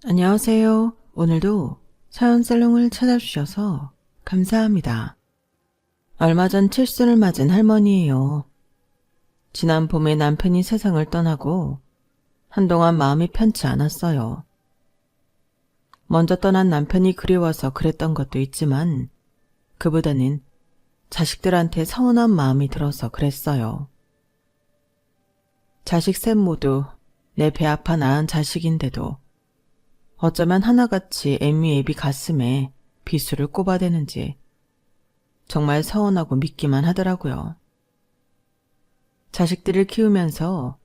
안녕하세요. 오늘도 사연살롱을 찾아주셔서 감사합니다. 얼마 전 칠순을 맞은 할머니예요. 지난 봄에 남편이 세상을 떠나고 한동안 마음이 편치 않았어요. 먼저 떠난 남편이 그리워서 그랬던 것도 있지만 그보다는 자식들한테 서운한 마음이 들어서 그랬어요. 자식 셋 모두 내 배 아파 낳은 자식인데도 어쩌면 하나같이 애미애비 가슴에 비수를 꼽아대는지 정말 서운하고 믿기만 하더라고요. 자식들을 키우면서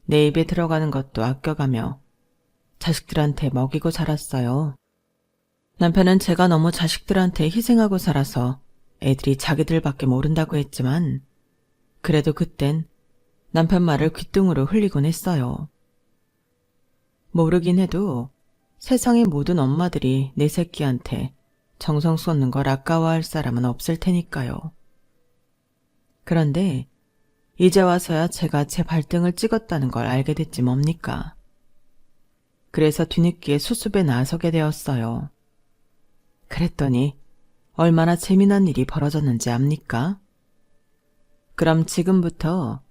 내 입에 들어가는 것도 아껴가며 자식들한테 먹이고 자랐어요. 남편은 제가 너무 자식들한테 희생하고 살아서 애들이 자기들밖에 모른다고 했지만 그래도 그땐 남편 말을 귓등으로 흘리곤 했어요. 모르긴 해도 세상의 모든 엄마들이 내 새끼한테 정성 쏟는 걸 아까워할 사람은 없을 테니까요. 그런데 이제 와서야 제가 제 발등을 찍었다는 걸 알게 됐지 뭡니까. 그래서 뒤늦게 수습에 나서게 되었어요. 그랬더니 얼마나 재미난 일이 벌어졌는지 압니까? 그럼 지금부터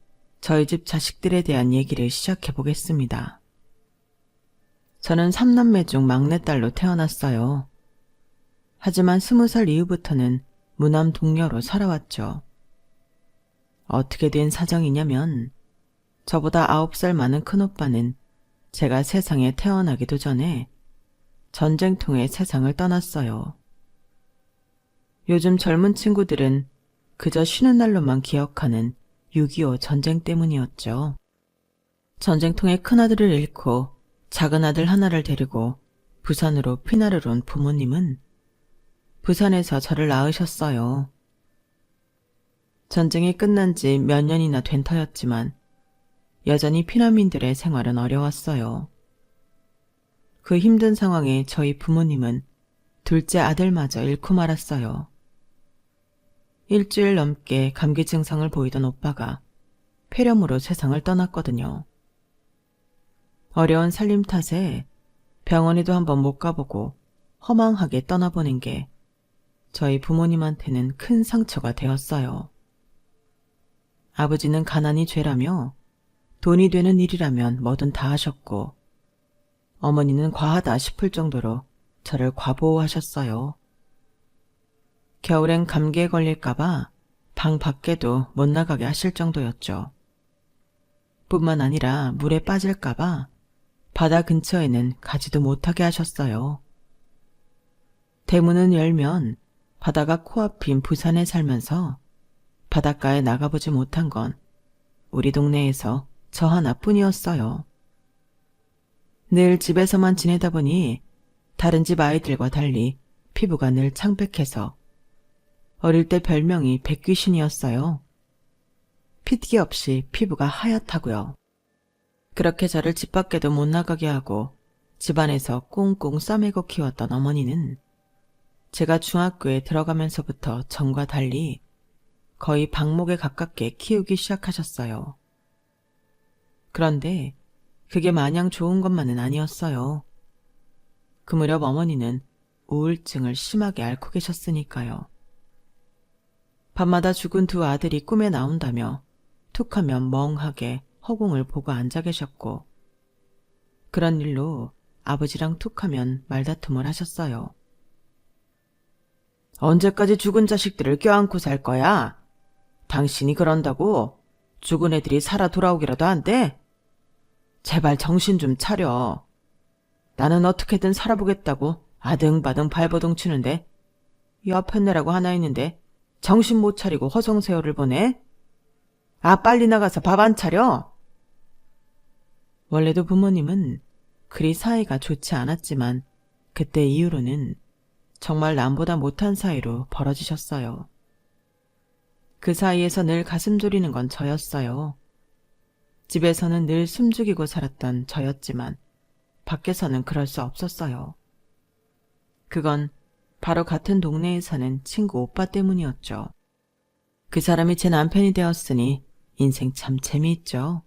저희 집 자식들에 대한 얘기를 시작해 보겠습니다. 저는 3남매 중 막내딸로 태어났어요. 하지만 20살 이후부터는 무남 동녀로 살아왔죠. 어떻게 된 사정이냐면 저보다 9살 많은 큰오빠는 제가 세상에 태어나기도 전에 전쟁통에 세상을 떠났어요. 요즘 젊은 친구들은 그저 쉬는 날로만 기억하는 6.25 전쟁 때문이었죠. 전쟁통에 큰아들을 잃고 작은 아들 하나를 데리고 부산으로 피난을 온 부모님은 부산에서 저를 낳으셨어요. 전쟁이 끝난 지 몇 년이나 된 터였지만 여전히 피난민들의 생활은 어려웠어요. 그 힘든 상황에 저희 부모님은 둘째 아들마저 잃고 말았어요. 일주일 넘게 감기 증상을 보이던 오빠가 폐렴으로 세상을 떠났거든요. 어려운 살림 탓에 병원에도 한번 못 가보고 허망하게 떠나보낸 게 저희 부모님한테는 큰 상처가 되었어요. 아버지는 가난이 죄라며 돈이 되는 일이라면 뭐든 다 하셨고 어머니는 과하다 싶을 정도로 저를 과보호하셨어요. 겨울엔 감기에 걸릴까봐 방 밖에도 못 나가게 하실 정도였죠. 뿐만 아니라 물에 빠질까봐 바다 근처에는 가지도 못하게 하셨어요. 대문을 열면 바다가 코앞인 부산에 살면서 바닷가에 나가보지 못한 건 우리 동네에서 저 하나뿐이었어요. 늘 집에서만 지내다 보니 다른 집 아이들과 달리 피부가 늘 창백해서 어릴 때 별명이 백귀신이었어요. 핏기 없이 피부가 하얗다고요. 그렇게 저를 집 밖에도 못 나가게 하고 집안에서 꽁꽁 싸매고 키웠던 어머니는 제가 중학교에 들어가면서부터 전과 달리 거의 방목에 가깝게 키우기 시작하셨어요. 그런데 그게 마냥 좋은 것만은 아니었어요. 그 무렵 어머니는 우울증을 심하게 앓고 계셨으니까요. 밤마다 죽은 두 아들이 꿈에 나온다며 툭하면 멍하게 허공을 보고 앉아 계셨고 그런 일로 아버지랑 툭하면 말다툼을 하셨어요. 언제까지 죽은 자식들을 껴안고 살 거야? 당신이 그런다고 죽은 애들이 살아 돌아오기라도 한대? 제발 정신 좀 차려. 나는 어떻게든 살아보겠다고 아등바등 발버둥 치는데 여편네라고 하나 있는데 정신 못 차리고 허송세월을 보내? 아, 빨리 나가서 밥 안 차려? 원래도 부모님은 그리 사이가 좋지 않았지만 그때 이후로는 정말 남보다 못한 사이로 벌어지셨어요. 그 사이에서 늘 가슴 졸이는 건 저였어요. 집에서는 늘 숨죽이고 살았던 저였지만 밖에서는 그럴 수 없었어요. 그건 바로 같은 동네에 사는 친구 오빠 때문이었죠. 그 사람이 제 남편이 되었으니 인생 참 재미있죠.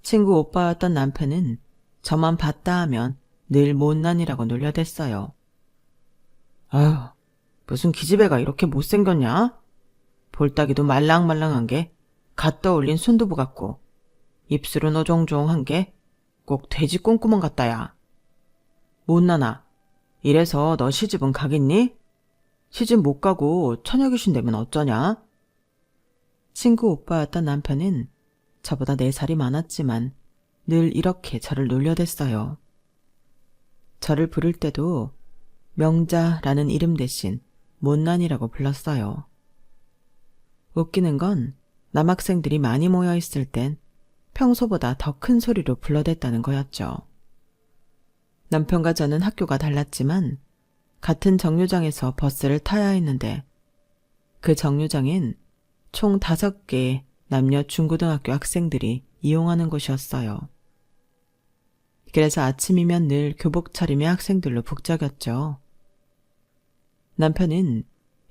친구 오빠였던 남편은 저만 봤다 하면 늘 못난이라고 놀려댔어요. 아휴, 무슨 기집애가 이렇게 못생겼냐? 볼따기도 말랑말랑한 게 갓 떠올린 순두부 같고 입술은 어종종한 게 꼭 돼지 꽁구멍 같다야. 못나나, 이래서 너 시집은 가겠니? 시집 못 가고 처녀 귀신 되면 어쩌냐? 친구 오빠였던 남편은 저보다 4살이 많았지만 늘 이렇게 저를 놀려댔어요. 저를 부를 때도 명자라는 이름 대신 못난이라고 불렀어요. 웃기는 건 남학생들이 많이 모여 있을 땐 평소보다 더 큰 소리로 불러댔다는 거였죠. 남편과 저는 학교가 달랐지만 같은 정류장에서 버스를 타야 했는데 그 정류장엔 총 5개의 남녀 중고등학교 학생들이 이용하는 곳이었어요. 그래서 아침이면 늘 교복 차림의 학생들로 북적였죠. 남편은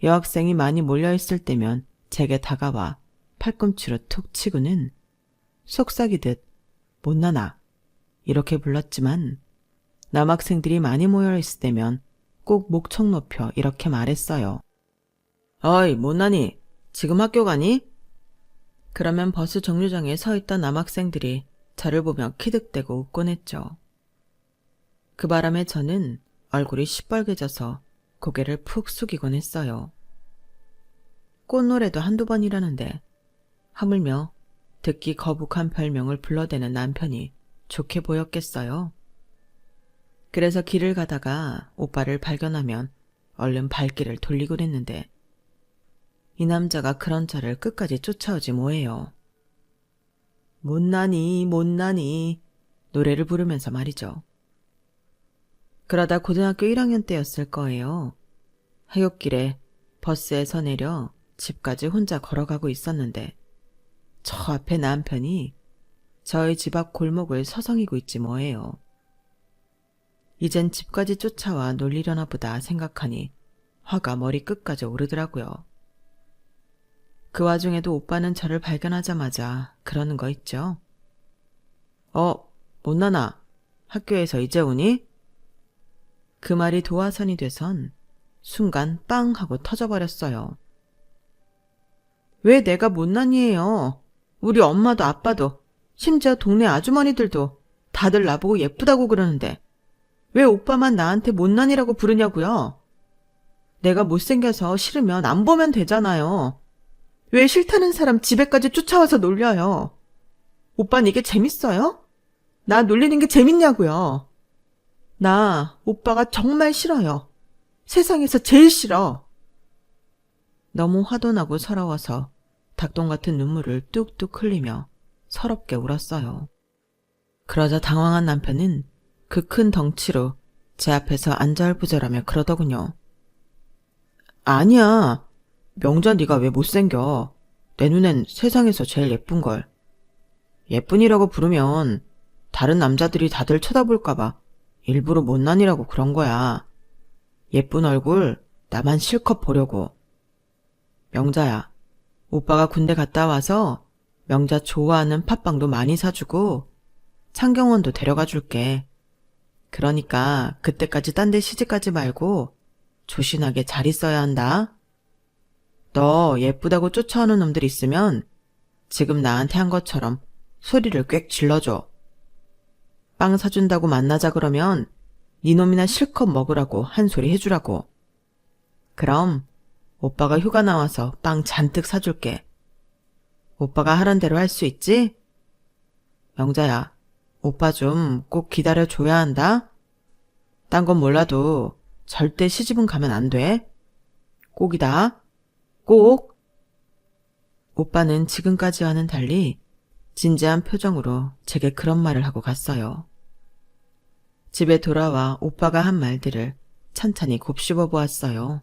여학생이 많이 몰려있을 때면 제게 다가와 팔꿈치로 툭 치고는 속삭이듯 못나나 이렇게 불렀지만 남학생들이 많이 모여있을 때면 꼭 목청 높여 이렇게 말했어요. 어이 못나니, 지금 학교 가니? 그러면 버스 정류장에 서 있던 남학생들이 저를 보며 키득대고 웃곤 했죠. 그 바람에 저는 얼굴이 시뻘개져서 고개를 푹 숙이곤 했어요. 꽃노래도 한두 번이라는데 하물며 듣기 거북한 별명을 불러대는 남편이 좋게 보였겠어요. 그래서 길을 가다가 오빠를 발견하면 얼른 발길을 돌리곤 했는데 이 남자가 그런 저를 끝까지 쫓아오지 뭐예요. 못나니 못나니 노래를 부르면서 말이죠. 그러다 고등학교 1학년 때였을 거예요. 하굣길에 버스에서 내려 집까지 혼자 걸어가고 있었는데 저 앞에 남편이 저희 집 앞 골목을 서성이고 있지 뭐예요. 이젠 집까지 쫓아와 놀리려나 보다 생각하니 화가 머리 끝까지 오르더라고요. 그 와중에도 오빠는 저를 발견하자마자 그러는 거 있죠. 못나나, 학교에서 이제 오니? 그 말이 도화선이 돼선 순간 빵 하고 터져버렸어요. 왜 내가 못난이에요? 우리 엄마도 아빠도 심지어 동네 아주머니들도 다들 나보고 예쁘다고 그러는데 왜 오빠만 나한테 못난이라고 부르냐고요? 내가 못생겨서 싫으면 안 보면 되잖아요. 왜 싫다는 사람 집에까지 쫓아와서 놀려요? 오빠는 이게 재밌어요? 나 놀리는 게 재밌냐고요? 나 오빠가 정말 싫어요. 세상에서 제일 싫어. 너무 화도 나고 서러워서 닭똥 같은 눈물을 뚝뚝 흘리며 서럽게 울었어요. 그러자 당황한 남편은 그 큰 덩치로 제 앞에서 안절부절하며 그러더군요. 아니야. 명자 네가 왜 못생겨. 내 눈엔 세상에서 제일 예쁜걸. 예쁜이라고 부르면 다른 남자들이 다들 쳐다볼까봐 일부러 못난이라고 그런 거야. 예쁜 얼굴 나만 실컷 보려고. 명자야, 오빠가 군대 갔다 와서 명자 좋아하는 팥빵도 많이 사주고 창경원도 데려가 줄게. 그러니까 그때까지 딴 데 시집가지 말고 조신하게 잘 있어야 한다. 너 예쁘다고 쫓아오는 놈들 있으면 지금 나한테 한 것처럼 소리를 꽥 질러줘. 빵 사준다고 만나자 그러면 네 놈이나 실컷 먹으라고 한 소리 해주라고. 그럼 오빠가 휴가 나와서 빵 잔뜩 사줄게. 오빠가 하란 대로 할 수 있지? 명자야, 오빠 좀 꼭 기다려줘야 한다. 딴 건 몰라도 절대 시집은 가면 안 돼. 꼭이다. 꼭. 오빠는 지금까지와는 달리 진지한 표정으로 제게 그런 말을 하고 갔어요. 집에 돌아와 오빠가 한 말들을 찬찬히 곱씹어 보았어요.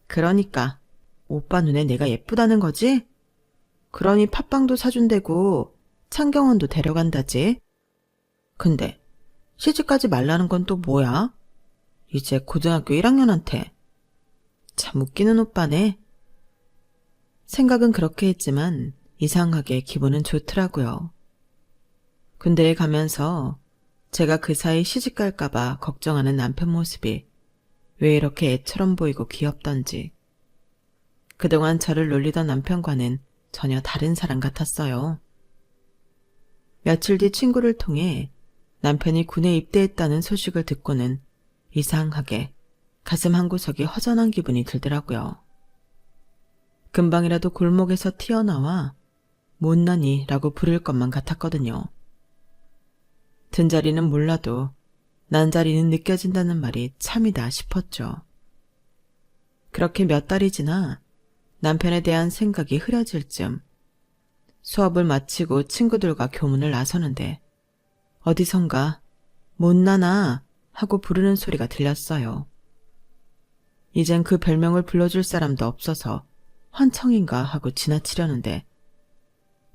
그러니까 오빠 눈에 내가 예쁘다는 거지? 그러니 팥빵도 사준대고 창경원도 데려간다지. 근데 시집가지 말라는 건 또 뭐야? 이제 고등학교 1학년한테. 참 웃기는 오빠네. 생각은 그렇게 했지만 이상하게 기분은 좋더라고요. 군대에 가면서 제가 그 사이 시집갈까봐 걱정하는 남편 모습이 왜 이렇게 애처럼 보이고 귀엽던지. 그동안 저를 놀리던 남편과는 전혀 다른 사람 같았어요. 며칠 뒤 친구를 통해 남편이 군에 입대했다는 소식을 듣고는 이상하게 가슴 한구석이 허전한 기분이 들더라고요. 금방이라도 골목에서 튀어나와 못난이라고 부를 것만 같았거든요. 든 자리는 몰라도 난 자리는 느껴진다는 말이 참이다 싶었죠. 그렇게 몇 달이 지나 남편에 대한 생각이 흐려질 쯤 수업을 마치고 친구들과 교문을 나서는데 어디선가 못나나 하고 부르는 소리가 들렸어요. 이젠 그 별명을 불러줄 사람도 없어서 환청인가 하고 지나치려는데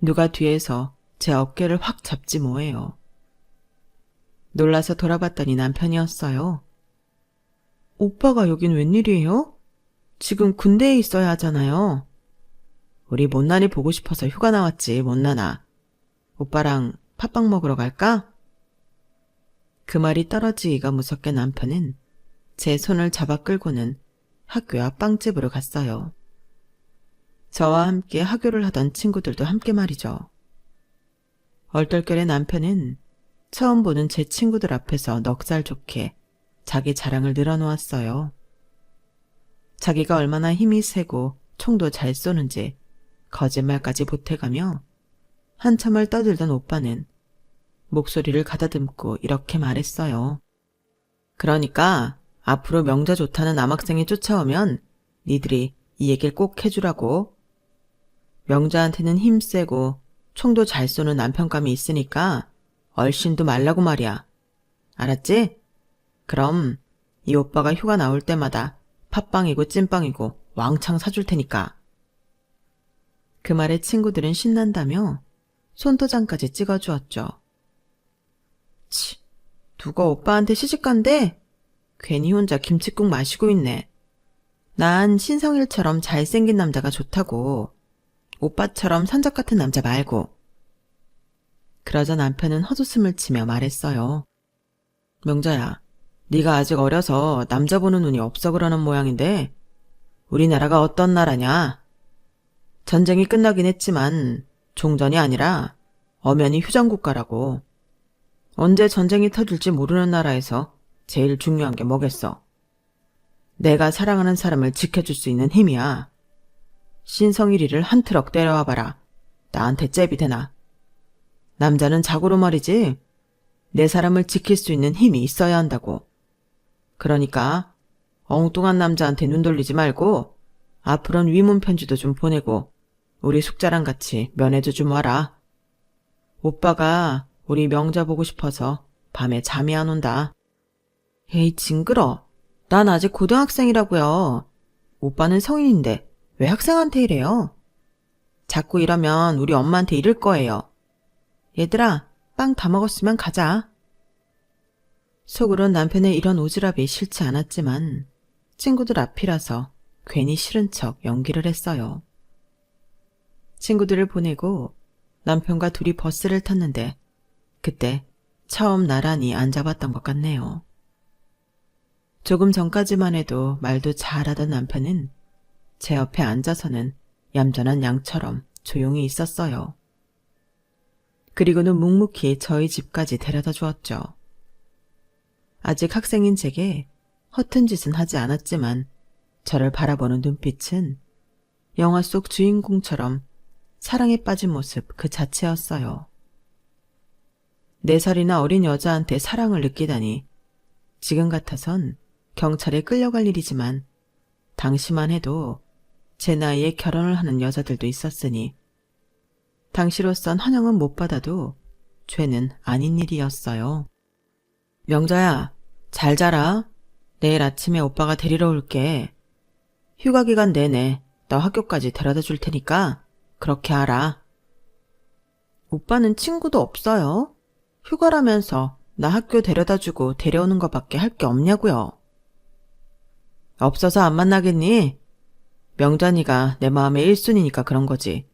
누가 뒤에서 제 어깨를 확 잡지 뭐예요. 놀라서 돌아봤더니 남편이었어요. 오빠가 여긴 웬일이에요? 지금 군대에 있어야 하잖아요. 우리 못난이 보고 싶어서 휴가 나왔지, 못난아. 오빠랑 팥빵 먹으러 갈까? 그 말이 떨어지기가 무섭게 남편은 제 손을 잡아 끌고는 학교 앞 빵집으로 갔어요. 저와 함께 하교를 하던 친구들도 함께 말이죠. 얼떨결에 남편은 처음 보는 제 친구들 앞에서 넉살 좋게 자기 자랑을 늘어놓았어요. 자기가 얼마나 힘이 세고 총도 잘 쏘는지 거짓말까지 보태가며 한참을 떠들던 오빠는 목소리를 가다듬고 이렇게 말했어요. 그러니까 앞으로 명자 좋다는 남학생이 쫓아오면 니들이 이 얘기를 꼭 해주라고. 명자한테는 힘세고 총도 잘 쏘는 남편감이 있으니까 얼씬도 말라고 말이야. 알았지? 그럼 이 오빠가 휴가 나올 때마다 팥빵이고 찐빵이고 왕창 사줄 테니까. 그 말에 친구들은 신난다며 손도장까지 찍어주었죠. 치, 누가 오빠한테 시집간대? 괜히 혼자 김칫국 마시고 있네. 난 신성일처럼 잘생긴 남자가 좋다고. 오빠처럼 산적 같은 남자 말고. 그러자 남편은 헛웃음을 치며 말했어요. 명자야, 네가 아직 어려서 남자 보는 눈이 없어 그러는 모양인데 우리나라가 어떤 나라냐? 전쟁이 끝나긴 했지만 종전이 아니라 엄연히 휴전국가라고. 언제 전쟁이 터질지 모르는 나라에서 제일 중요한 게 뭐겠어? 내가 사랑하는 사람을 지켜줄 수 있는 힘이야. 신성일이를 한 트럭 때려와봐라. 나한테 잽이 되나? 남자는 자고로 말이지. 내 사람을 지킬 수 있는 힘이 있어야 한다고. 그러니까 엉뚱한 남자한테 눈 돌리지 말고 앞으로는 위문 편지도 좀 보내고 우리 숙자랑 같이 면회도 좀 와라. 오빠가 우리 명자 보고 싶어서 밤에 잠이 안 온다. 에이 징그러. 난 아직 고등학생이라고요. 오빠는 성인인데 왜 학생한테 이래요? 자꾸 이러면 우리 엄마한테 이를 거예요. 얘들아, 빵 다 먹었으면 가자. 속으론 남편의 이런 오지랖이 싫지 않았지만 친구들 앞이라서 괜히 싫은 척 연기를 했어요. 친구들을 보내고 남편과 둘이 버스를 탔는데 그때 처음 나란히 앉아봤던 것 같네요. 조금 전까지만 해도 말도 잘하던 남편은 제 옆에 앉아서는 얌전한 양처럼 조용히 있었어요. 그리고는 묵묵히 저희 집까지 데려다 주었죠. 아직 학생인 제게 허튼 짓은 하지 않았지만 저를 바라보는 눈빛은 영화 속 주인공처럼 사랑에 빠진 모습 그 자체였어요. 4살이나 어린 여자한테 사랑을 느끼다니 지금 같아선 경찰에 끌려갈 일이지만 당시만 해도 제 나이에 결혼을 하는 여자들도 있었으니 당시로선 환영은 못 받아도 죄는 아닌 일이었어요. 명자야, 잘 자라. 내일 아침에 오빠가 데리러 올게. 휴가 기간 내내 너 학교까지 데려다 줄 테니까 그렇게 알아. 오빠는 친구도 없어요. 휴가라면서 나 학교 데려다 주고 데려오는 것밖에 할 게 없냐고요. 없어서 안 만나겠니? 명자니가 내 마음의 1순위니까 그런 거지.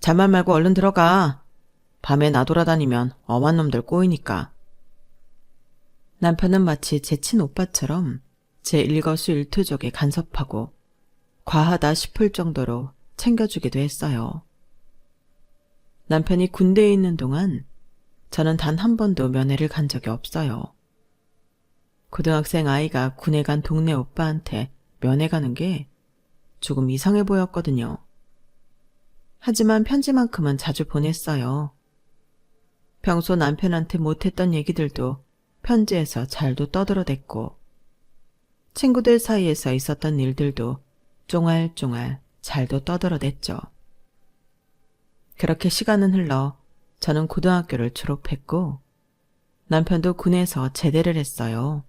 잔말 말고 얼른 들어가. 밤에 나돌아다니면 엄한 놈들 꼬이니까. 남편은 마치 제 친오빠처럼 제 일거수일투족에 간섭하고 과하다 싶을 정도로 챙겨주기도 했어요. 남편이 군대에 있는 동안 저는 단 한 번도 면회를 간 적이 없어요. 고등학생 아이가 군에 간 동네 오빠한테 면회 가는 게 조금 이상해 보였거든요. 하지만 편지만큼은 자주 보냈어요. 평소 남편한테 못했던 얘기들도 편지에서 잘도 떠들어댔고, 친구들 사이에서 있었던 일들도 쫑알쫑알 잘도 떠들어댔죠. 그렇게 시간은 흘러 저는 고등학교를 졸업했고, 남편도 군에서 제대를 했어요.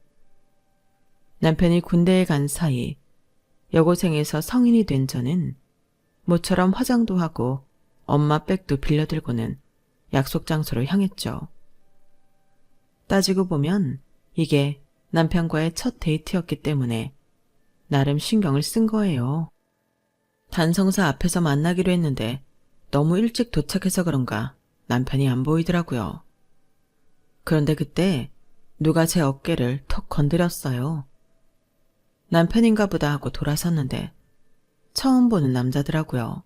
남편이 군대에 간 사이 여고생에서 성인이 된 저는 모처럼 화장도 하고 엄마 백도 빌려들고는 약속 장소로 향했죠. 따지고 보면 이게 남편과의 첫 데이트였기 때문에 나름 신경을 쓴 거예요. 단성사 앞에서 만나기로 했는데 너무 일찍 도착해서 그런가 남편이 안 보이더라고요. 그런데 그때 누가 제 어깨를 톡 건드렸어요. 남편인가 보다 하고 돌아섰는데 처음 보는 남자더라고요.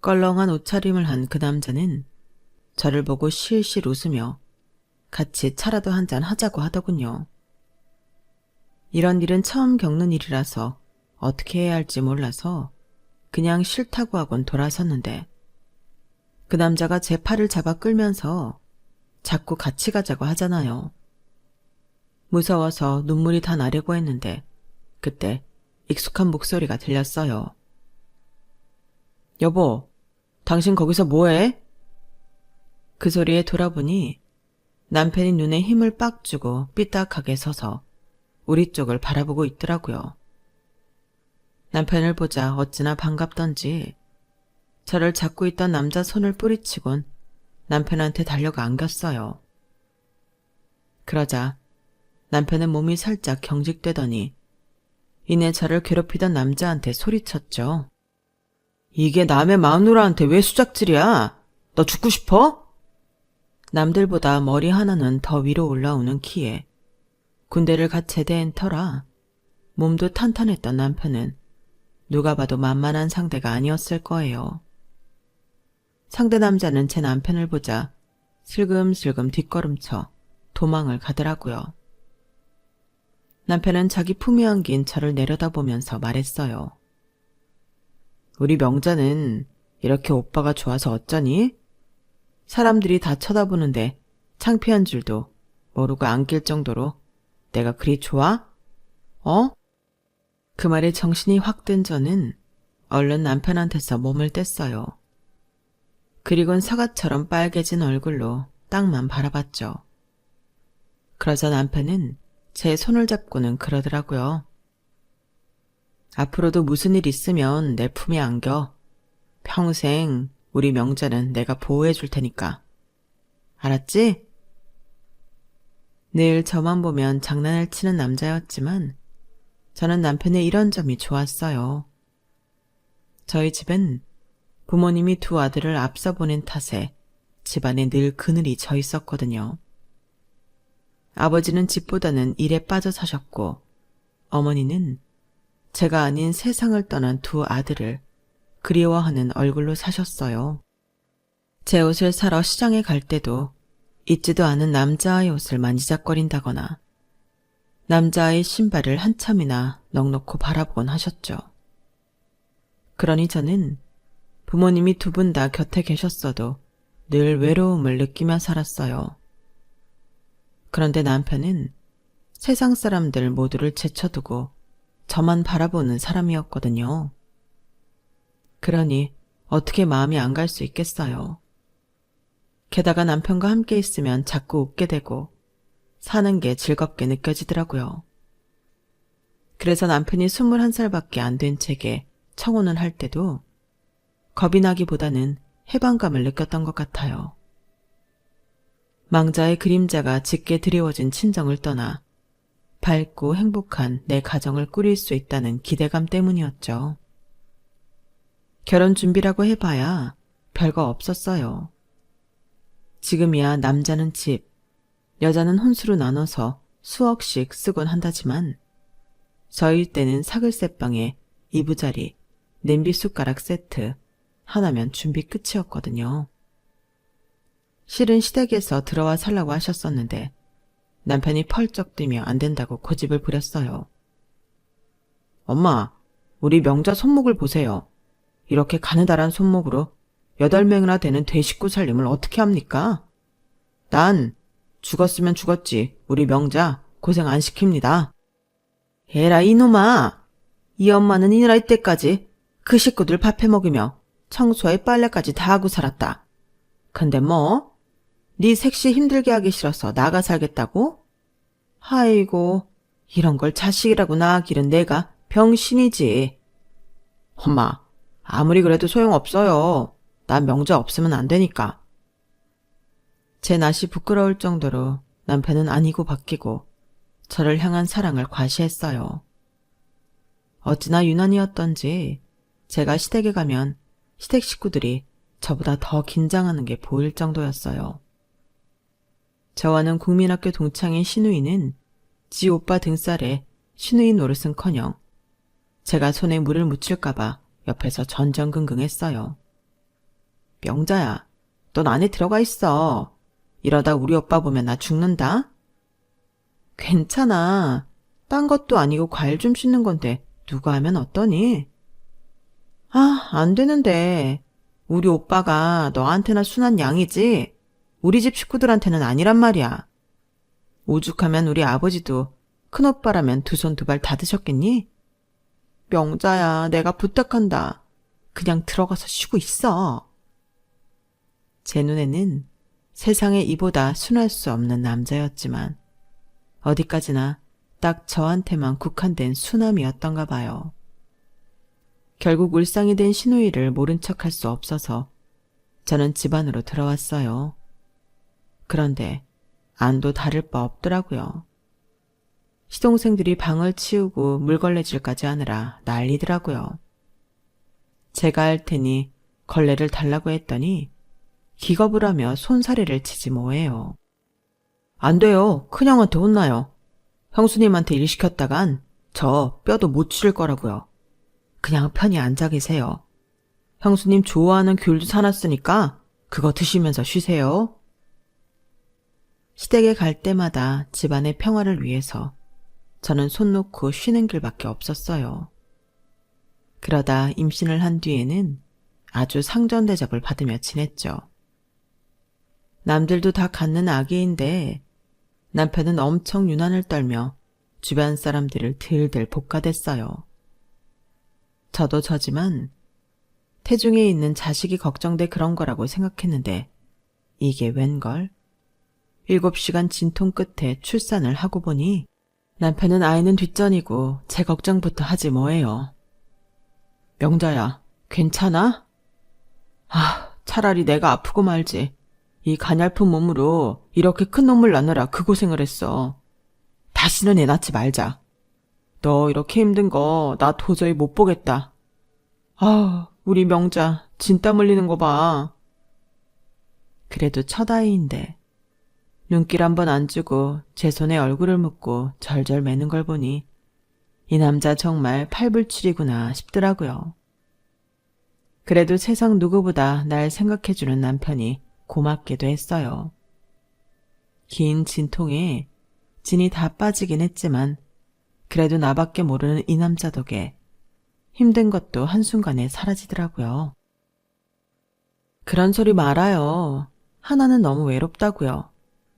껄렁한 옷차림을 한 그 남자는 저를 보고 실실 웃으며 같이 차라도 한잔 하자고 하더군요. 이런 일은 처음 겪는 일이라서 어떻게 해야 할지 몰라서 그냥 싫다고 하곤 돌아섰는데 그 남자가 제 팔을 잡아 끌면서 자꾸 같이 가자고 하잖아요. 무서워서 눈물이 다 나려고 했는데 그때 익숙한 목소리가 들렸어요. 여보, 당신 거기서 뭐해? 그 소리에 돌아보니 남편이 눈에 힘을 빡 주고 삐딱하게 서서 우리 쪽을 바라보고 있더라고요. 남편을 보자 어찌나 반갑던지 저를 잡고 있던 남자 손을 뿌리치곤 남편한테 달려가 안겼어요. 그러자 남편은 몸이 살짝 경직되더니 이내 저를 괴롭히던 남자한테 소리쳤죠. 이게 남의 마누라한테 왜 수작질이야? 너 죽고 싶어? 남들보다 머리 하나는 더 위로 올라오는 키에 군대를 갓 제대한 터라 몸도 탄탄했던 남편은 누가 봐도 만만한 상대가 아니었을 거예요. 상대 남자는 제 남편을 보자 슬금슬금 뒷걸음쳐 도망을 가더라고요. 남편은 자기 품에 안긴 저를 내려다보면서 말했어요. 우리 명자는 이렇게 오빠가 좋아서 어쩌니? 사람들이 다 쳐다보는데 창피한 줄도 모르고 안길 정도로 내가 그리 좋아? 어? 그 말에 정신이 확 든 저는 얼른 남편한테서 몸을 뗐어요. 그리곤 사과처럼 빨개진 얼굴로 땅만 바라봤죠. 그러자 남편은 제 손을 잡고는 그러더라고요. 앞으로도 무슨 일 있으면 내 품에 안겨. 평생 우리 명자는 내가 보호해 줄 테니까. 알았지? 늘 저만 보면 장난을 치는 남자였지만 저는 남편의 이런 점이 좋았어요. 저희 집은 부모님이 두 아들을 앞서 보낸 탓에 집안에 늘 그늘이 져 있었거든요. 아버지는 집보다는 일에 빠져 사셨고 어머니는 제가 아닌 세상을 떠난 두 아들을 그리워하는 얼굴로 사셨어요. 제 옷을 사러 시장에 갈 때도 잊지도 않은 남자아이 옷을 만지작거린다거나 남자아이 신발을 한참이나 넋놓고 바라보곤 하셨죠. 그러니 저는 부모님이 두 분 다 곁에 계셨어도 늘 외로움을 느끼며 살았어요. 그런데 남편은 세상 사람들 모두를 제쳐두고 저만 바라보는 사람이었거든요. 그러니 어떻게 마음이 안 갈 수 있겠어요. 게다가 남편과 함께 있으면 자꾸 웃게 되고 사는 게 즐겁게 느껴지더라고요. 그래서 남편이 21살밖에 안 된 제게 청혼을 할 때도 겁이 나기보다는 해방감을 느꼈던 것 같아요. 망자의 그림자가 짙게 드리워진 친정을 떠나 밝고 행복한 내 가정을 꾸릴 수 있다는 기대감 때문이었죠. 결혼 준비라고 해봐야 별거 없었어요. 지금이야 남자는 집, 여자는 혼수로 나눠서 수억씩 쓰곤 한다지만 저희 때는 사글세빵에 이부자리, 냄비 숟가락 세트 하나면 준비 끝이었거든요. 실은 시댁에서 들어와 살라고 하셨었는데 남편이 펄쩍 뛰며 안 된다고 고집을 부렸어요. 엄마, 우리 명자 손목을 보세요. 이렇게 가느다란 손목으로 8명이나 되는 돼 식구 살림을 어떻게 합니까? 난 죽었으면 죽었지. 우리 명자 고생 안 시킵니다. 에라 이놈아. 이 엄마는 이 나이 때까지 그 식구들 밥해 먹이며 청소에 빨래까지 다 하고 살았다. 근데 뭐? 네 색시 힘들게 하기 싫어서 나가 살겠다고? 아이고, 이런 걸 자식이라고 낳기는 내가 병신이지. 엄마, 아무리 그래도 소용없어요. 난 명자 없으면 안 되니까. 제 낯이 부끄러울 정도로 남편은 아니고 바뀌고 저를 향한 사랑을 과시했어요. 어찌나 유난이었던지 제가 시댁에 가면 시댁 식구들이 저보다 더 긴장하는 게 보일 정도였어요. 저와는 국민학교 동창인 신우이는 지 오빠 등살에 신우이 노릇은커녕 제가 손에 물을 묻힐까봐 옆에서 전전긍긍했어요. 명자야, 넌 안에 들어가 있어. 이러다 우리 오빠 보면 나 죽는다. 괜찮아. 딴 것도 아니고 과일 좀 씻는 건데 누가 하면 어떠니? 아, 안 되는데. 우리 오빠가 너한테나 순한 양이지 우리 집 식구들한테는 아니란 말이야. 오죽하면 우리 아버지도 큰오빠라면 두 손 두 발 다 드셨겠니? 명자야, 내가 부탁한다. 그냥 들어가서 쉬고 있어. 제 눈에는 세상에 이보다 순할 수 없는 남자였지만 어디까지나 딱 저한테만 국한된 순함이었던가 봐요. 결국 울상이 된 신우이를 모른 척할 수 없어서 저는 집 안으로 들어왔어요. 그런데 안도 다를 바 없더라고요. 시동생들이 방을 치우고 물걸레질까지 하느라 난리더라고요. 제가 할 테니 걸레를 달라고 했더니 기겁을 하며 손사래를 치지 뭐해요. 안 돼요. 큰형한테 혼나요. 형수님한테 일 시켰다간 저 뼈도 못 추릴 거라고요. 그냥 편히 앉아 계세요. 형수님 좋아하는 귤도 사놨으니까 그거 드시면서 쉬세요. 시댁에 갈 때마다 집안의 평화를 위해서 저는 손 놓고 쉬는 길밖에 없었어요. 그러다 임신을 한 뒤에는 아주 상전대접을 받으며 지냈죠. 남들도 다 갖는 아기인데 남편은 엄청 유난을 떨며 주변 사람들을 들들 볶아댔어요. 저도 저지만 태중에 있는 자식이 걱정돼 그런 거라고 생각했는데 이게 웬걸? 7시간 진통 끝에 출산을 하고 보니 남편은 아이는 뒷전이고 제 걱정부터 하지 뭐해요. 명자야, 괜찮아? 아, 차라리 내가 아프고 말지. 이 가냘픈 몸으로 이렇게 큰 놈을 낳느라 그 고생을 했어. 다시는 애 낳지 말자. 너 이렇게 힘든 거 나 도저히 못 보겠다. 아, 우리 명자 진땀 흘리는 거 봐. 그래도 첫 아이인데 눈길 한번 안 주고 제 손에 얼굴을 묻고 절절 매는 걸 보니 이 남자 정말 팔불출이구나 싶더라고요. 그래도 세상 누구보다 날 생각해주는 남편이 고맙기도 했어요. 긴 진통에 진이 다 빠지긴 했지만 그래도 나밖에 모르는 이 남자 덕에 힘든 것도 한순간에 사라지더라고요. 그런 소리 말아요. 하나는 너무 외롭다고요.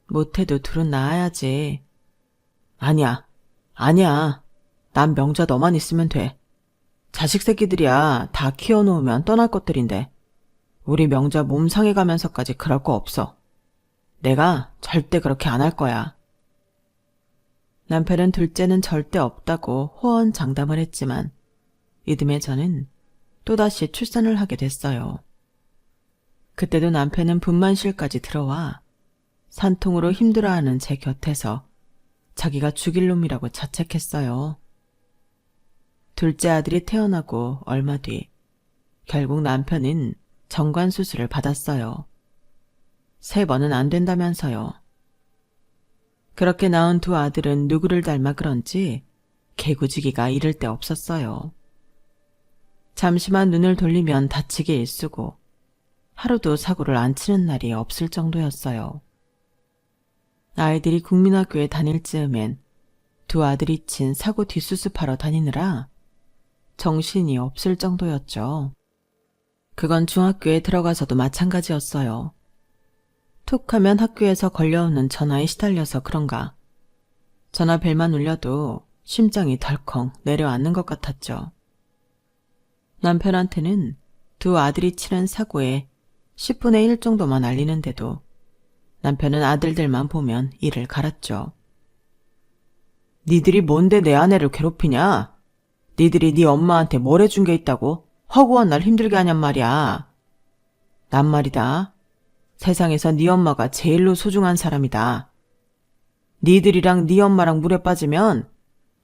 못해도 둘은 낳아야지. 아니야. 난 명자 너만 있으면 돼. 자식 새끼들이야 다 키워놓으면 떠날 것들인데 우리 명자 몸 상해가면서까지 그럴 거 없어. 내가 절대 그렇게 안 할 거야. 남편은 둘째는 절대 없다고 호언장담을 했지만 이듬해 저는 또다시 출산을 하게 됐어요. 그때도 남편은 분만실까지 들어와 산통으로 힘들어하는 제 곁에서 자기가 죽일 놈이라고 자책했어요. 둘째 아들이 태어나고 얼마 뒤 결국 남편은 정관수술을 받았어요. 3번은 안 된다면서요. 그렇게 낳은 두 아들은 누구를 닮아 그런지 개구지기가 이를 데 없었어요. 잠시만 눈을 돌리면 다치게 일쑤고 하루도 사고를 안 치는 날이 없을 정도였어요. 아이들이 국민학교에 다닐 즈음엔 두 아들이 친 사고 뒷수습하러 다니느라 정신이 없을 정도였죠. 그건 중학교에 들어가서도 마찬가지였어요. 툭 하면 학교에서 걸려오는 전화에 시달려서 그런가 전화벨만 울려도 심장이 덜컹 내려앉는 것 같았죠. 남편한테는 두 아들이 치른 사고에 10분의 1 정도만 알리는데도 남편은 아들들만 보면 이를 갈았죠. 니들이 뭔데 내 아내를 괴롭히냐? 니들이 네 엄마한테 뭘 해준 게 있다고 허구한 날 힘들게 하냔 말이야. 난 말이다. 세상에서 네 엄마가 제일로 소중한 사람이다. 니들이랑 네 엄마랑 물에 빠지면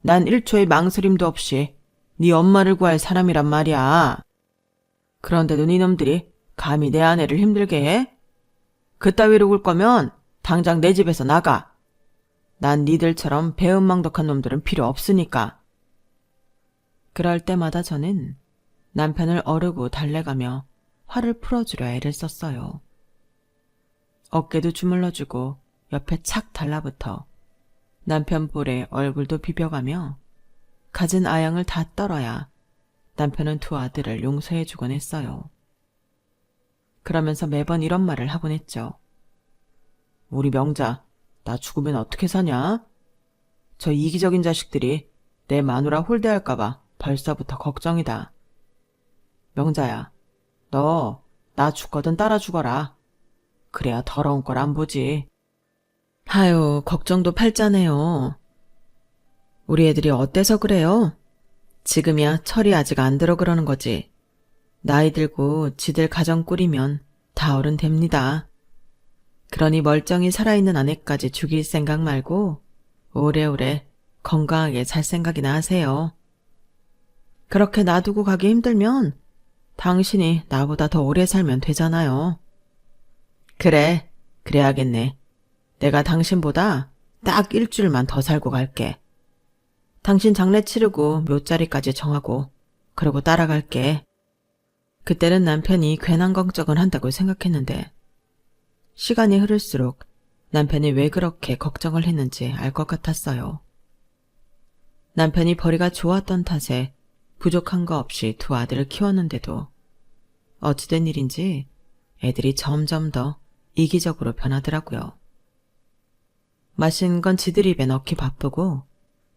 난 1초의 망설임도 없이 네 엄마를 구할 사람이란 말이야. 그런데도 니놈들이 감히 내 아내를 힘들게 해? 그따위로 굴 거면 당장 내 집에서 나가. 난 니들처럼 배은망덕한 놈들은 필요 없으니까. 그럴 때마다 저는 남편을 어르고 달래가며 화를 풀어주려 애를 썼어요. 어깨도 주물러주고 옆에 착 달라붙어 남편 볼에 얼굴도 비벼가며 가진 아양을 다 떨어야 남편은 두 아들을 용서해주곤 했어요. 그러면서 매번 이런 말을 하곤 했죠. 우리 명자, 나 죽으면 어떻게 사냐? 저 이기적인 자식들이 내 마누라 홀대할까봐 벌써부터 걱정이다. 명자야, 너 나 죽거든 따라 죽어라. 그래야 더러운 걸 안 보지. 하유, 걱정도 팔자네요. 우리 애들이 어때서 그래요? 지금이야 철이 아직 안 들어 그러는 거지. 나이 들고 지들 가정 꾸리면 다 어른 됩니다. 그러니 멀쩡히 살아있는 아내까지 죽일 생각 말고 오래오래 건강하게 살 생각이나 하세요. 그렇게 놔두고 가기 힘들면 당신이 나보다 더 오래 살면 되잖아요. 그래, 그래야겠네. 내가 당신보다 딱 1주일만 더 살고 갈게. 당신 장례 치르고 묘자리까지 정하고 그러고 따라갈게. 그때는 남편이 괜한 걱정을 한다고 생각했는데 시간이 흐를수록 남편이 왜 그렇게 걱정을 했는지 알 것 같았어요. 남편이 벌이가 좋았던 탓에 부족한 거 없이 두 아들을 키웠는데도 어찌된 일인지 애들이 점점 더 이기적으로 변하더라고요. 맛있는 건 지들 입에 넣기 바쁘고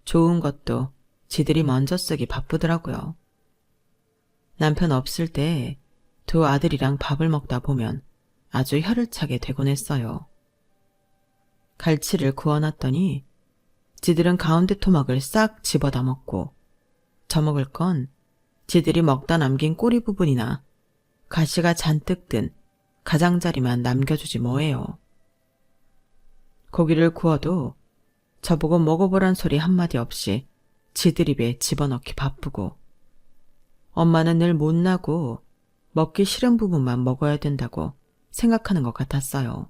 좋은 것도 지들이 먼저 쓰기 바쁘더라고요. 남편 없을 때 두 아들이랑 밥을 먹다 보면 아주 혀를 차게 되곤 했어요. 갈치를 구워놨더니 지들은 가운데 토막을 싹 집어다 먹고 저 먹을 건 지들이 먹다 남긴 꼬리 부분이나 가시가 잔뜩 든 가장자리만 남겨주지 뭐예요. 고기를 구워도 저보고 먹어보란 소리 한마디 없이 지들 입에 집어넣기 바쁘고 엄마는 늘 못나고 먹기 싫은 부분만 먹어야 된다고 생각하는 것 같았어요.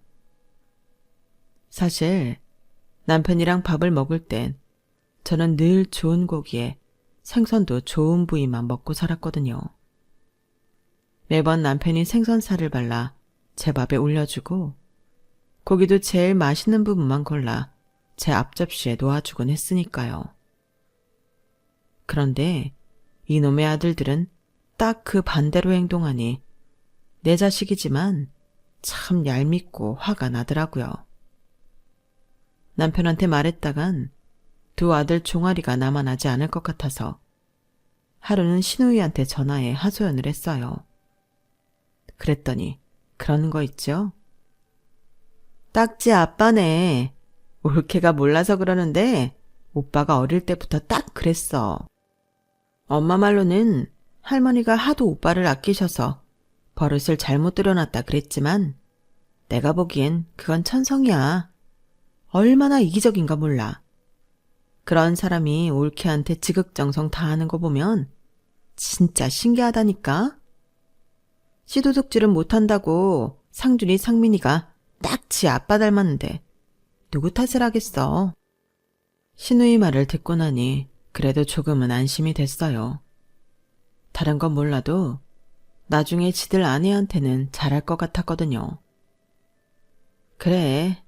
사실 남편이랑 밥을 먹을 땐 저는 늘 좋은 고기에 생선도 좋은 부위만 먹고 살았거든요. 매번 남편이 생선살을 발라 제 밥에 올려주고 고기도 제일 맛있는 부분만 골라 제 앞접시에 놓아주곤 했으니까요. 그런데 이놈의 아들들은 딱 그 반대로 행동하니 내 자식이지만 참 얄밉고 화가 나더라고요. 남편한테 말했다간 두 아들 종아리가 남아나지 않을 것 같아서 하루는 신우이한테 전화해 하소연을 했어요. 그랬더니 그러는 거 있죠? 딱지 아빠네. 올케가 몰라서 그러는데 오빠가 어릴 때부터 딱 그랬어. 엄마 말로는 할머니가 하도 오빠를 아끼셔서 버릇을 잘못 들여놨다 그랬지만 내가 보기엔 그건 천성이야. 얼마나 이기적인가 몰라. 그런 사람이 올케한테 지극정성 다하는 거 보면 진짜 신기하다니까. 씨도둑질은 못한다고 상준이 상민이가 딱 지 아빠 닮았는데 누구 탓을 하겠어. 신우이 말을 듣고 나니 그래도 조금은 안심이 됐어요. 다른 건 몰라도 나중에 지들 아내한테는 잘할 것 같았거든요. 그래,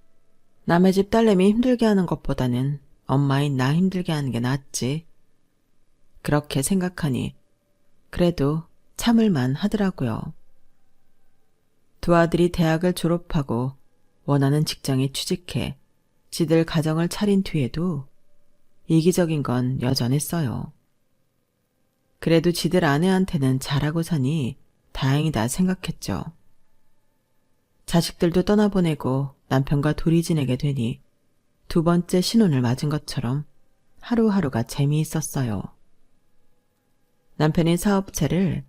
남의 집 딸내미 힘들게 하는 것보다는 엄마인 나 힘들게 하는 게 낫지. 그렇게 생각하니 그래도 참을만 하더라고요. 두 아들이 대학을 졸업하고 원하는 직장에 취직해 지들 가정을 차린 뒤에도 이기적인 건 여전했어요. 그래도 지들 아내한테는 잘하고 사니 다행이다 생각했죠. 자식들도 떠나보내고 남편과 둘이 지내게 되니 두 번째 신혼을 맞은 것처럼 하루하루가 재미있었어요. 남편이 사업체를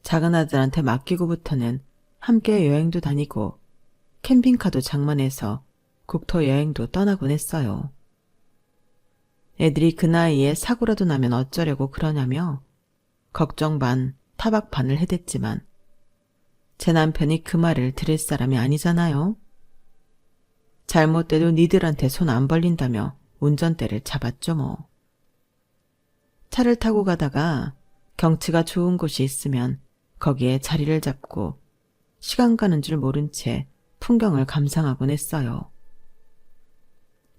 작은 아들한테 맡기고부터는 함께 여행도 다니고 캠핑카도 장만해서 국토 여행도 떠나곤 했어요. 애들이 그 나이에 사고라도 나면 어쩌려고 그러냐며 걱정 반, 타박 반을 해댔지만 제 남편이 그 말을 들을 사람이 아니잖아요. 잘못돼도 니들한테 손 안 벌린다며 운전대를 잡았죠 뭐. 차를 타고 가다가 경치가 좋은 곳이 있으면 거기에 자리를 잡고 시간 가는 줄 모른 채 풍경을 감상하곤 했어요.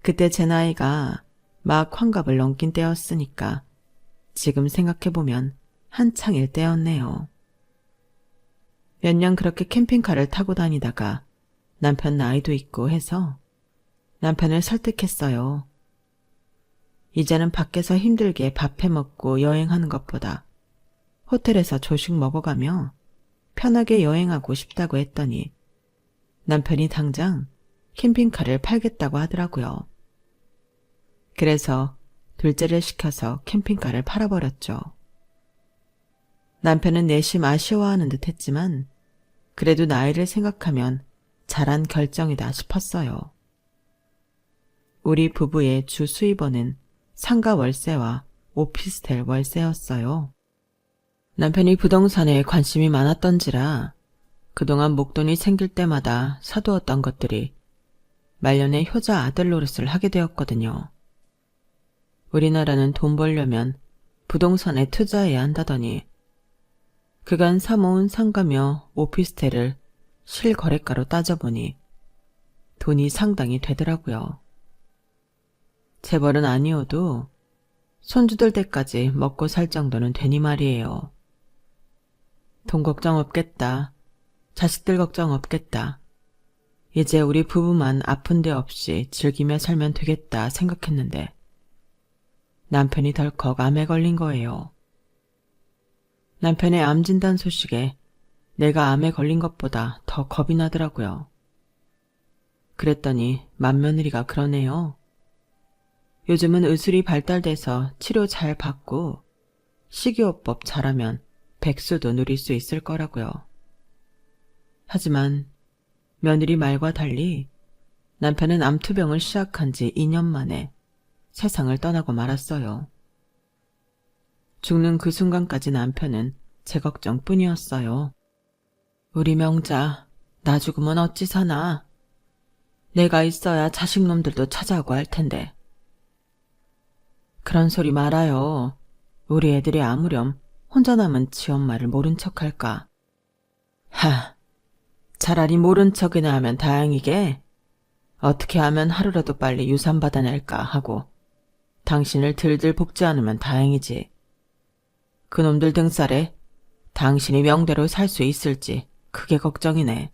그때 제 나이가 막 환갑을 넘긴 때였으니까 지금 생각해보면 한창일 때였네요. 몇 년 그렇게 캠핑카를 타고 다니다가 남편 나이도 있고 해서 남편을 설득했어요. 이제는 밖에서 힘들게 밥 해먹고 여행하는 것보다 호텔에서 조식 먹어가며 편하게 여행하고 싶다고 했더니 남편이 당장 캠핑카를 팔겠다고 하더라고요. 그래서 둘째를 시켜서 캠핑카를 팔아버렸죠. 남편은 내심 아쉬워하는 듯 했지만 그래도 나이를 생각하면 잘한 결정이다 싶었어요. 우리 부부의 주 수입원은 상가 월세와 오피스텔 월세였어요. 남편이 부동산에 관심이 많았던지라 그동안 목돈이 생길 때마다 사두었던 것들이 말년에 효자 아들 노릇을 하게 되었거든요. 우리나라는 돈 벌려면 부동산에 투자해야 한다더니 그간 사모은 상가며 오피스텔을 실거래가로 따져보니 돈이 상당히 되더라고요. 재벌은 아니어도 손주들 때까지 먹고 살 정도는 되니 말이에요. 돈 걱정 없겠다. 자식들 걱정 없겠다. 이제 우리 부부만 아픈 데 없이 즐기며 살면 되겠다 생각했는데 남편이 덜컥 암에 걸린 거예요. 남편의 암 진단 소식에 내가 암에 걸린 것보다 더 겁이 나더라고요. 그랬더니 맏며느리가 그러네요. 요즘은 의술이 발달돼서 치료 잘 받고 식이요법 잘하면 백수도 누릴 수 있을 거라고요. 하지만 며느리 말과 달리 남편은 암투병을 시작한 지 2년 만에 세상을 떠나고 말았어요. 죽는 그 순간까지 남편은 제 걱정뿐이었어요. 우리 명자, 나 죽으면 어찌 사나? 내가 있어야 자식놈들도 찾아오고 할 텐데. 그런 소리 말아요. 우리 애들이 아무렴 혼자 남은 지 엄마를 모른 척할까? 차라리 모른 척이나 하면 다행이게. 어떻게 하면 하루라도 빨리 유산 받아낼까 하고 당신을 들들 볶지 않으면 다행이지. 그놈들 등살에 당신이 명대로 살 수 있을지 그게 걱정이네.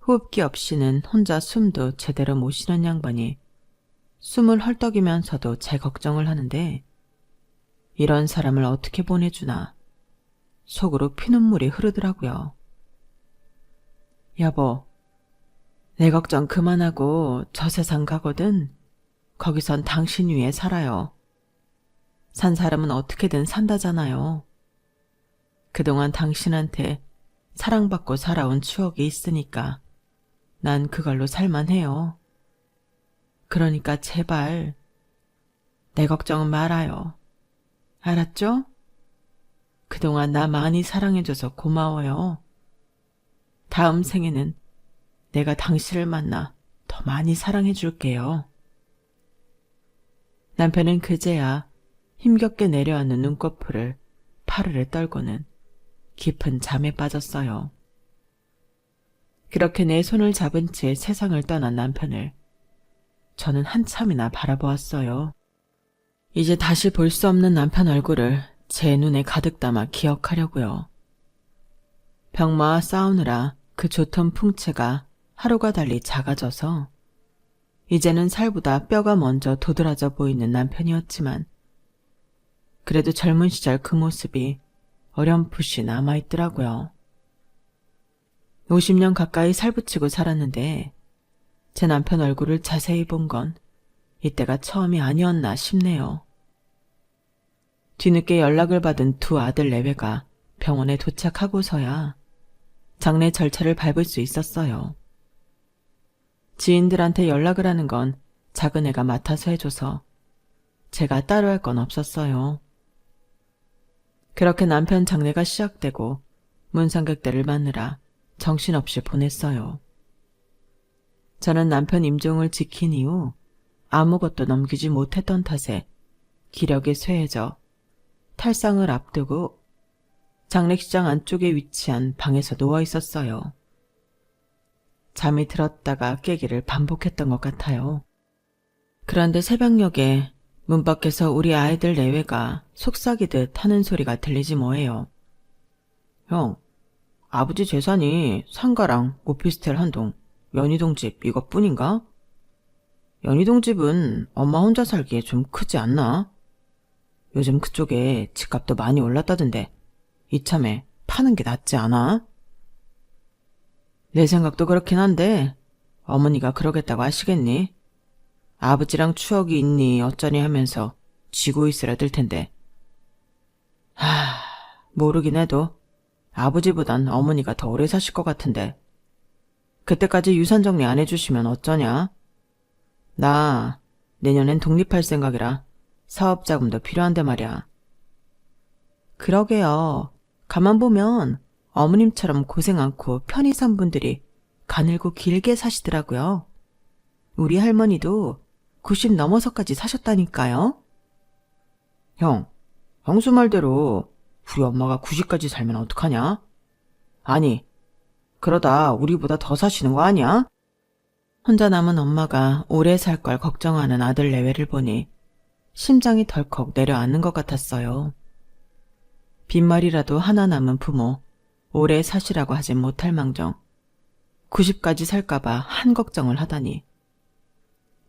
호흡기 없이는 혼자 숨도 제대로 못 쉬는 양반이 숨을 헐떡이면서도 제 걱정을 하는데 이런 사람을 어떻게 보내주나 속으로 피눈물이 흐르더라고요. 여보, 내 걱정 그만하고 저 세상 가거든 거기선 당신 위에 살아요. 산 사람은 어떻게든 산다잖아요. 그동안 당신한테 사랑받고 살아온 추억이 있으니까 난 그걸로 살만해요. 그러니까 제발 내 걱정은 말아요. 알았죠? 그동안 나 많이 사랑해줘서 고마워요. 다음 생에는 내가 당신을 만나 더 많이 사랑해 줄게요. 남편은 그제야 힘겹게 내려앉는 눈꺼풀을 파르르 떨고는 깊은 잠에 빠졌어요. 그렇게 내 손을 잡은 채 세상을 떠난 남편을 저는 한참이나 바라보았어요. 이제 다시 볼 수 없는 남편 얼굴을 제 눈에 가득 담아 기억하려고요. 병마와 싸우느라 그 좋던 풍채가 하루가 달리 작아져서 이제는 살보다 뼈가 먼저 도드라져 보이는 남편이었지만 그래도 젊은 시절 그 모습이 어렴풋이 남아있더라고요. 50년 가까이 살붙이고 살았는데 제 남편 얼굴을 자세히 본 건 이때가 처음이 아니었나 싶네요. 뒤늦게 연락을 받은 두 아들 내외가 병원에 도착하고서야 장례 절차를 밟을 수 있었어요. 지인들한테 연락을 하는 건 작은 애가 맡아서 해줘서 제가 따로 할 건 없었어요. 그렇게 남편 장례가 시작되고 문상객들을 맞느라 정신없이 보냈어요. 저는 남편 임종을 지킨 이후 아무것도 넘기지 못했던 탓에 기력이 쇠해져 탈상을 앞두고 장례식장 안쪽에 위치한 방에서 누워 있었어요. 잠이 들었다가 깨기를 반복했던 것 같아요. 그런데 새벽녘에 문 밖에서 우리 아이들 내외가 속삭이듯 하는 소리가 들리지 뭐예요. 형, 아버지 재산이 상가랑 오피스텔 한 동, 연희동 집 이것뿐인가? 연희동 집은 엄마 혼자 살기에 좀 크지 않나? 요즘 그쪽에 집값도 많이 올랐다던데 이참에 파는 게 낫지 않아? 내 생각도 그렇긴 한데 어머니가 그러겠다고 하시겠니? 아버지랑 추억이 있니 어쩌니 하면서 쥐고 있으려 들 텐데. 모르긴 해도 아버지보단 어머니가 더 오래 사실 것 같은데. 그때까지 유산 정리 안 해주시면 어쩌냐? 나 내년엔 독립할 생각이라 사업 자금도 필요한데 말이야. 그러게요. 가만 보면 어머님처럼 고생 않고 편히 산 분들이 가늘고 길게 사시더라고요. 우리 할머니도 90 넘어서까지 사셨다니까요. 형, 형수 말대로 우리 엄마가 90까지 살면 어떡하냐? 아니, 그러다 우리보다 더 사시는 거 아니야? 혼자 남은 엄마가 오래 살 걸 걱정하는 아들 내외를 보니 심장이 덜컥 내려앉는 것 같았어요. 빈말이라도 하나 남은 부모, 오래 사시라고 하진 못할 망정 90까지 살까봐 한 걱정을 하다니.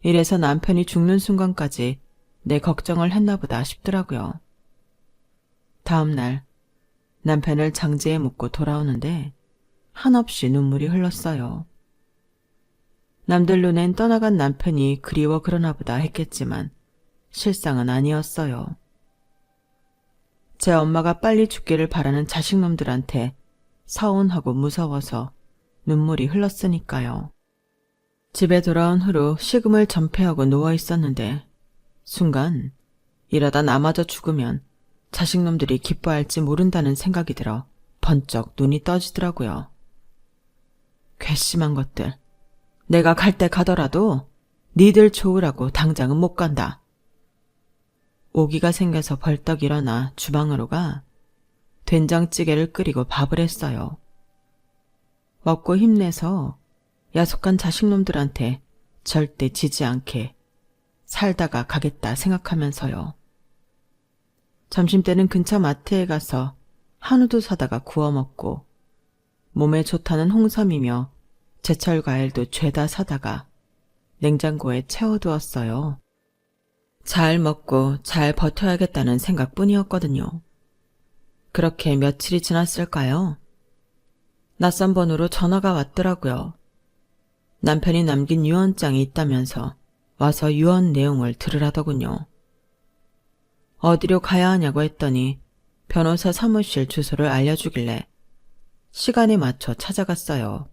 이래서 남편이 죽는 순간까지 내 걱정을 했나 보다 싶더라고요. 다음 날 남편을 장지에 묻고 돌아오는데 한없이 눈물이 흘렀어요. 남들 눈엔 떠나간 남편이 그리워 그러나 보다 했겠지만 실상은 아니었어요. 제 엄마가 빨리 죽기를 바라는 자식놈들한테 서운하고 무서워서 눈물이 흘렀으니까요. 집에 돌아온 후로 식음을 전폐하고 누워 있었는데 순간 이러다 나마저 죽으면 자식놈들이 기뻐할지 모른다는 생각이 들어 번쩍 눈이 떠지더라고요. 괘씸한 것들. 내가 갈 때 가더라도 니들 좋으라고 당장은 못 간다. 오기가 생겨서 벌떡 일어나 주방으로 가 된장찌개를 끓이고 밥을 했어요. 먹고 힘내서 야속한 자식놈들한테 절대 지지 않게 살다가 가겠다 생각하면서요. 점심때는 근처 마트에 가서 한우도 사다가 구워 먹고 몸에 좋다는 홍삼이며 제철 과일도 죄다 사다가 냉장고에 채워두었어요. 잘 먹고 잘 버텨야겠다는 생각뿐이었거든요. 그렇게 며칠이 지났을까요? 낯선 번호로 전화가 왔더라고요. 남편이 남긴 유언장이 있다면서 와서 유언 내용을 들으라더군요. 어디로 가야 하냐고 했더니 변호사 사무실 주소를 알려주길래 시간에 맞춰 찾아갔어요.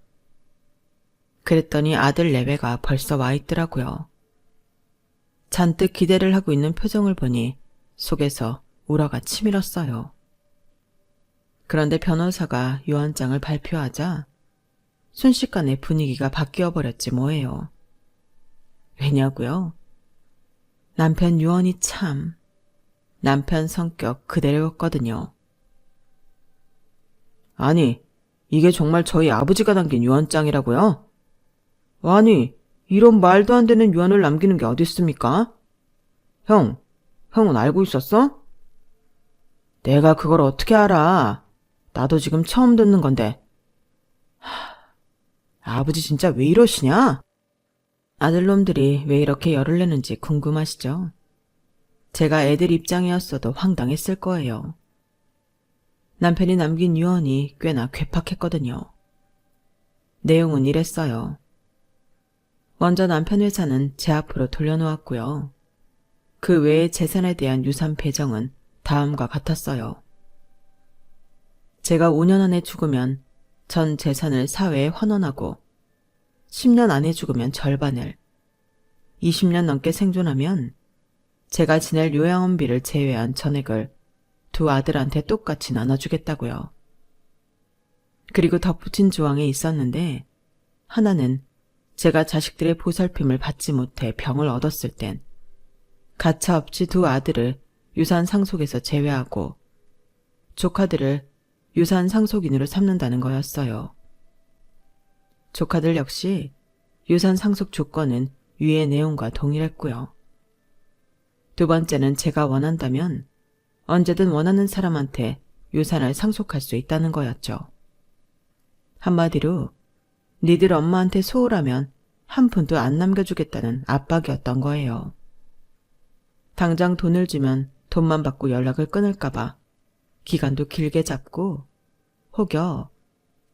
그랬더니 아들 내외가 벌써 와 있더라고요. 잔뜩 기대를 하고 있는 표정을 보니 속에서 우라가 치밀었어요. 그런데 변호사가 유언장을 발표하자 순식간에 분위기가 바뀌어버렸지 뭐예요. 왜냐고요? 남편 유언이 참 남편 성격 그대로였거든요. 아니, 이게 정말 저희 아버지가 남긴 유언장이라고요? 아니, 이런 말도 안 되는 유언을 남기는 게 어딨습니까? 형은 알고 있었어? 내가 그걸 어떻게 알아? 나도 지금 처음 듣는 건데. 아버지 진짜 왜 이러시냐? 아들놈들이 왜 이렇게 열을 내는지 궁금하시죠? 제가 애들 입장이었어도 황당했을 거예요. 남편이 남긴 유언이 꽤나 괴팍했거든요. 내용은 이랬어요. 먼저 남편 회사는 제 앞으로 돌려놓았고요. 그 외의 재산에 대한 유산 배정은 다음과 같았어요. 제가 5년 안에 죽으면 전 재산을 사회에 환원하고 10년 안에 죽으면 절반을, 20년 넘게 생존하면 제가 지낼 요양원비를 제외한 전액을 두 아들한테 똑같이 나눠주겠다고요. 그리고 덧붙인 조항에 있었는데 하나는 제가 자식들의 보살핌을 받지 못해 병을 얻었을 땐 가차없이 두 아들을 유산 상속에서 제외하고 조카들을 유산 상속인으로 삼는다는 거였어요. 조카들 역시 유산 상속 조건은 위의 내용과 동일했고요. 두 번째는 제가 원한다면 언제든 원하는 사람한테 유산을 상속할 수 있다는 거였죠. 한마디로 니들 엄마한테 소홀하면 한 푼도 안 남겨주겠다는 압박이었던 거예요. 당장 돈을 주면 돈만 받고 연락을 끊을까봐 기간도 길게 잡고 혹여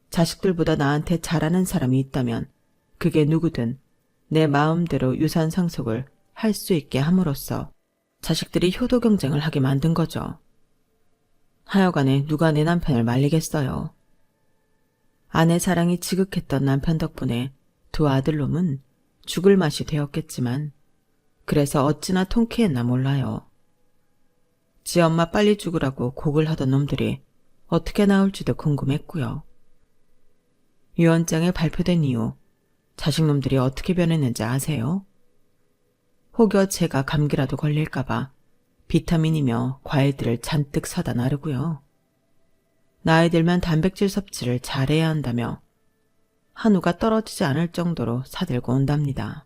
자식들보다 나한테 잘하는 사람이 있다면 그게 누구든 내 마음대로 유산 상속을 할 수 있게 함으로써 자식들이 효도 경쟁을 하게 만든 거죠. 하여간에 누가 내 남편을 말리겠어요. 아내 사랑이 지극했던 남편 덕분에 두 아들놈은 죽을 맛이 되었겠지만 그래서 어찌나 통쾌했나 몰라요. 지 엄마 빨리 죽으라고 곡을 하던 놈들이 어떻게 나올지도 궁금했고요. 유언장에 발표된 이후 자식놈들이 어떻게 변했는지 아세요? 혹여 제가 감기라도 걸릴까봐 비타민이며 과일들을 잔뜩 사다 나르고요. 나이 들면 단백질 섭취를 잘해야 한다며 한우가 떨어지지 않을 정도로 사들고 온답니다.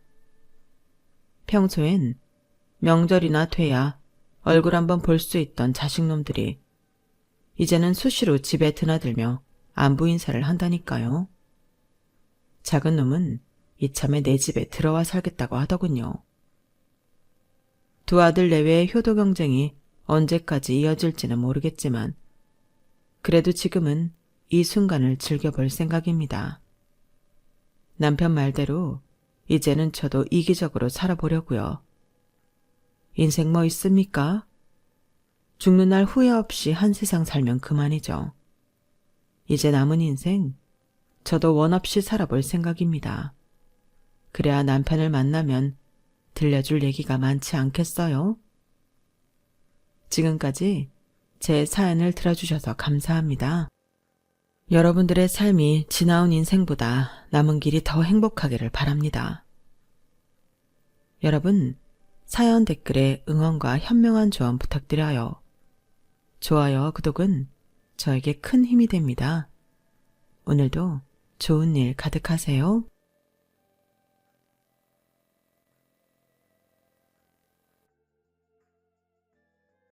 평소엔 명절이나 돼야 얼굴 한번 볼 수 있던 자식놈들이 이제는 수시로 집에 드나들며 안부 인사를 한다니까요. 작은 놈은 이참에 내 집에 들어와 살겠다고 하더군요. 두 아들 내외의 효도 경쟁이 언제까지 이어질지는 모르겠지만 그래도 지금은 이 순간을 즐겨볼 생각입니다. 남편 말대로 이제는 저도 이기적으로 살아보려고요. 인생 뭐 있습니까? 죽는 날 후회 없이 한 세상 살면 그만이죠. 이제 남은 인생 저도 원 없이 살아볼 생각입니다. 그래야 남편을 만나면 들려줄 얘기가 많지 않겠어요? 지금까지 제 사연을 들어주셔서 감사합니다. 여러분들의 삶이 지나온 인생보다 남은 길이 더 행복하기를 바랍니다. 여러분, 사연 댓글에 응원과 현명한 조언 부탁드려요. 좋아요와 구독은 저에게 큰 힘이 됩니다. 오늘도 좋은 일 가득하세요.